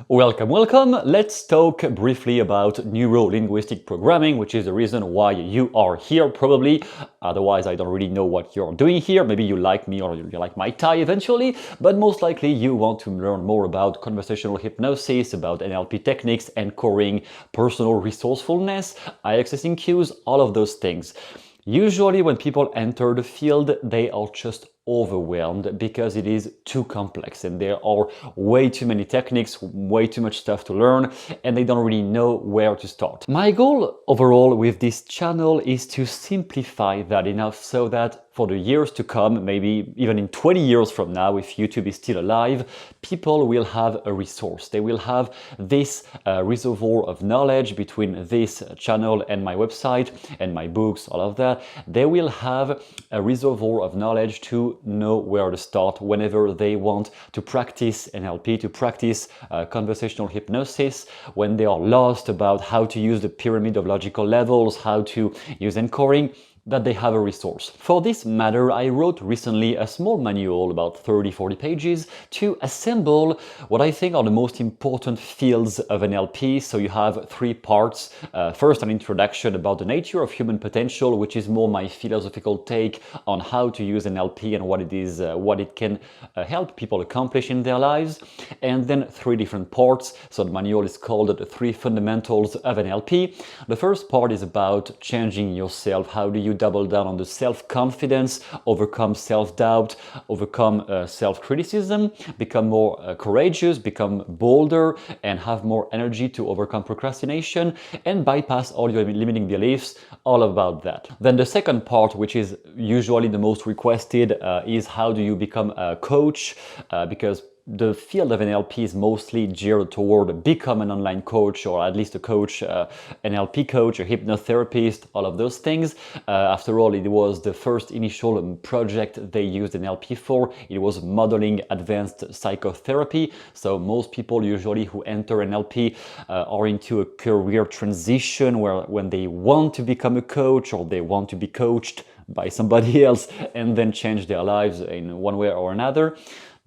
Welcome. Let's talk briefly about neuro-linguistic programming, which is the reason why you are here probably. Otherwise, I don't really know what you're doing here. Maybe you like me or you like my tie eventually, but most likely you want to learn more about conversational hypnosis, about NLP techniques, anchoring, personal resourcefulness, eye-accessing cues, all of those things. Usually when people enter the field, they are just overwhelmed because it is too complex and there are way too many techniques, way too much stuff to learn, and they don't really know where to start. My goal overall with this channel is to simplify that enough so that for the years to come, maybe even in 20 years from now, if YouTube is still alive, people will have a resource. They will have this reservoir of knowledge between this channel and my website and my books, all of that. They will have a reservoir of knowledge to know where to start whenever they want to practice NLP, to practice conversational hypnosis, when they are lost about how to use the pyramid of logical levels, how to use anchoring, that they have a resource. For this matter, I wrote recently a small manual, about 30-40 pages, to assemble what I think are the most important fields of NLP. So you have three parts. First, an introduction about the nature of human potential, which is more my philosophical take on how to use NLP and what it is, what it can help people accomplish in their lives. And then three different parts. So the manual is called The Three Fundamentals of NLP. The first part is about changing yourself. How do you double down on the self-confidence, overcome self-doubt, overcome self-criticism, become more courageous, become bolder, and have more energy to overcome procrastination and bypass all your limiting beliefs, all about that. Then the second part, which is usually the most requested, is how do you become a coach, because the field of NLP is mostly geared toward become an online coach, or at least a coach, NLP coach, a hypnotherapist, all of those things. After all, it was the first initial project they used NLP for. It was modeling advanced psychotherapy. So most people usually who enter NLP are into a career transition where when they want to become a coach or they want to be coached by somebody else and then change their lives in one way or another.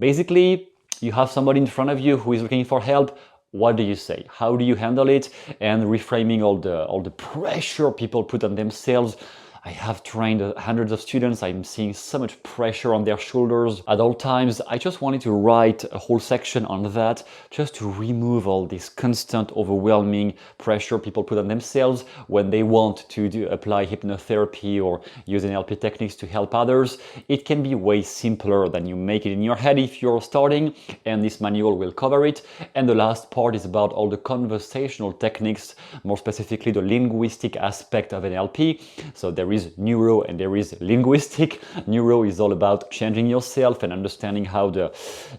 Basically, you have somebody in front of you who is looking for help. What do you say? How do you handle it? And reframing all the pressure people put on themselves. I have trained hundreds of students. I'm seeing so much pressure on their shoulders at all times. I just wanted to write a whole section on that, just to remove all this constant, overwhelming pressure people put on themselves when they want to apply hypnotherapy or use NLP techniques to help others. It can be way simpler than you make it in your head if you're starting, and this manual will cover it. And the last part is about all the conversational techniques, more specifically the linguistic aspect of NLP. So there is neuro and there is linguistic. Neuro is all about changing yourself and understanding how the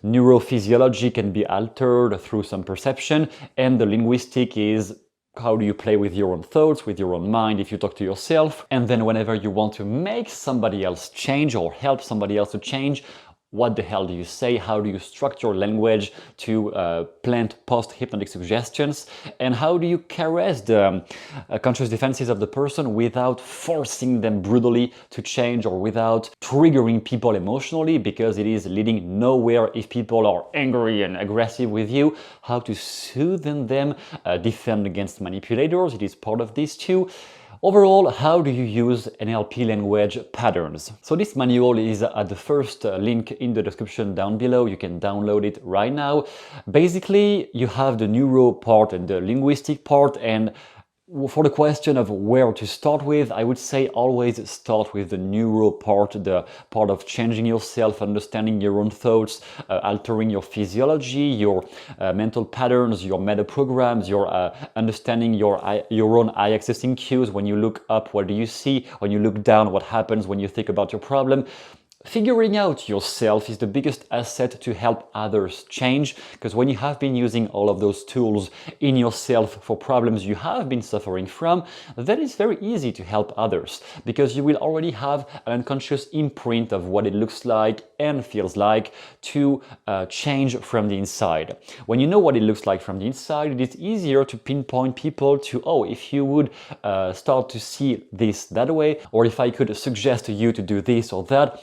neurophysiology can be altered through some perception, and the linguistic is how do you play with your own thoughts, with your own mind if you talk to yourself. And then whenever you want to make somebody else change or help somebody else to change, what the hell do you say? How do you structure language to plant post-hypnotic suggestions? And how do you caress the conscious defenses of the person without forcing them brutally to change or without triggering people emotionally, because it is leading nowhere if people are angry and aggressive with you? How to soothe them, defend against manipulators, it is part of this too. Overall, how do you use NLP language patterns? So this manual is at the first link in the description down below. You can download it right now. Basically, you have the neuro part and the linguistic part, and for the question of where to start with, I would say always start with the neuro part, the part of changing yourself, understanding your own thoughts, altering your physiology, your mental patterns, your meta programs, your understanding your own eye accessing cues. When you look up, what do you see? When you look down, what happens when you think about your problem? Figuring out yourself is the biggest asset to help others change, because when you have been using all of those tools in yourself for problems you have been suffering from, then it's very easy to help others, because you will already have an unconscious imprint of what it looks like and feels like to change from the inside. When you know what it looks like from the inside, it is easier to pinpoint people to, oh, if you would start to see this that way, or if I could suggest to you to do this or that,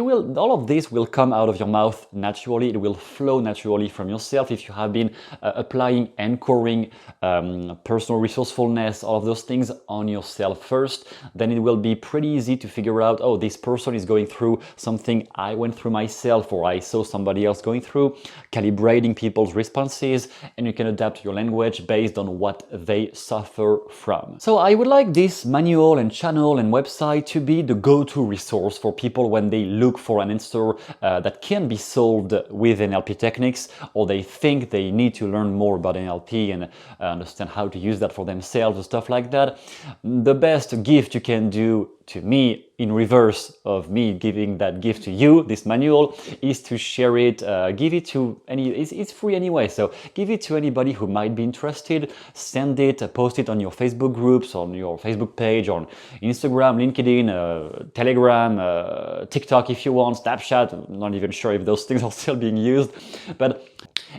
all of this will come out of your mouth naturally. It will flow naturally from yourself if you have been applying anchoring, personal resourcefulness, all of those things on yourself first. Then it will be pretty easy to figure out, oh, this person is going through something I went through myself, or I saw somebody else going through, calibrating people's responses, and you can adapt your language based on what they suffer from. So I would like this manual and channel and website to be the go-to resource for people when they look for an answer that can be solved with NLP techniques, or they think they need to learn more about NLP and understand how to use that for themselves and stuff like that. The best gift you can do to me, in reverse of me giving that gift to you, this manual, is to share it, give it to it's free anyway, so give it to anybody who might be interested. Send it, post it on your Facebook groups, on your Facebook page, on Instagram, LinkedIn, Telegram, TikTok if you want, Snapchat. I'm not even sure if those things are still being used, but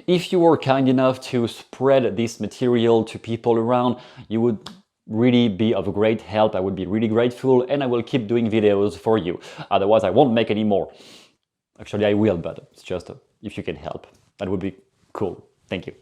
if you were kind enough to spread this material to people around, you would really be of great help. I would be really grateful, and I will keep doing videos for you. Otherwise, I won't make any more. Actually, I will, but it's just if you can help, that would be cool. Thank you.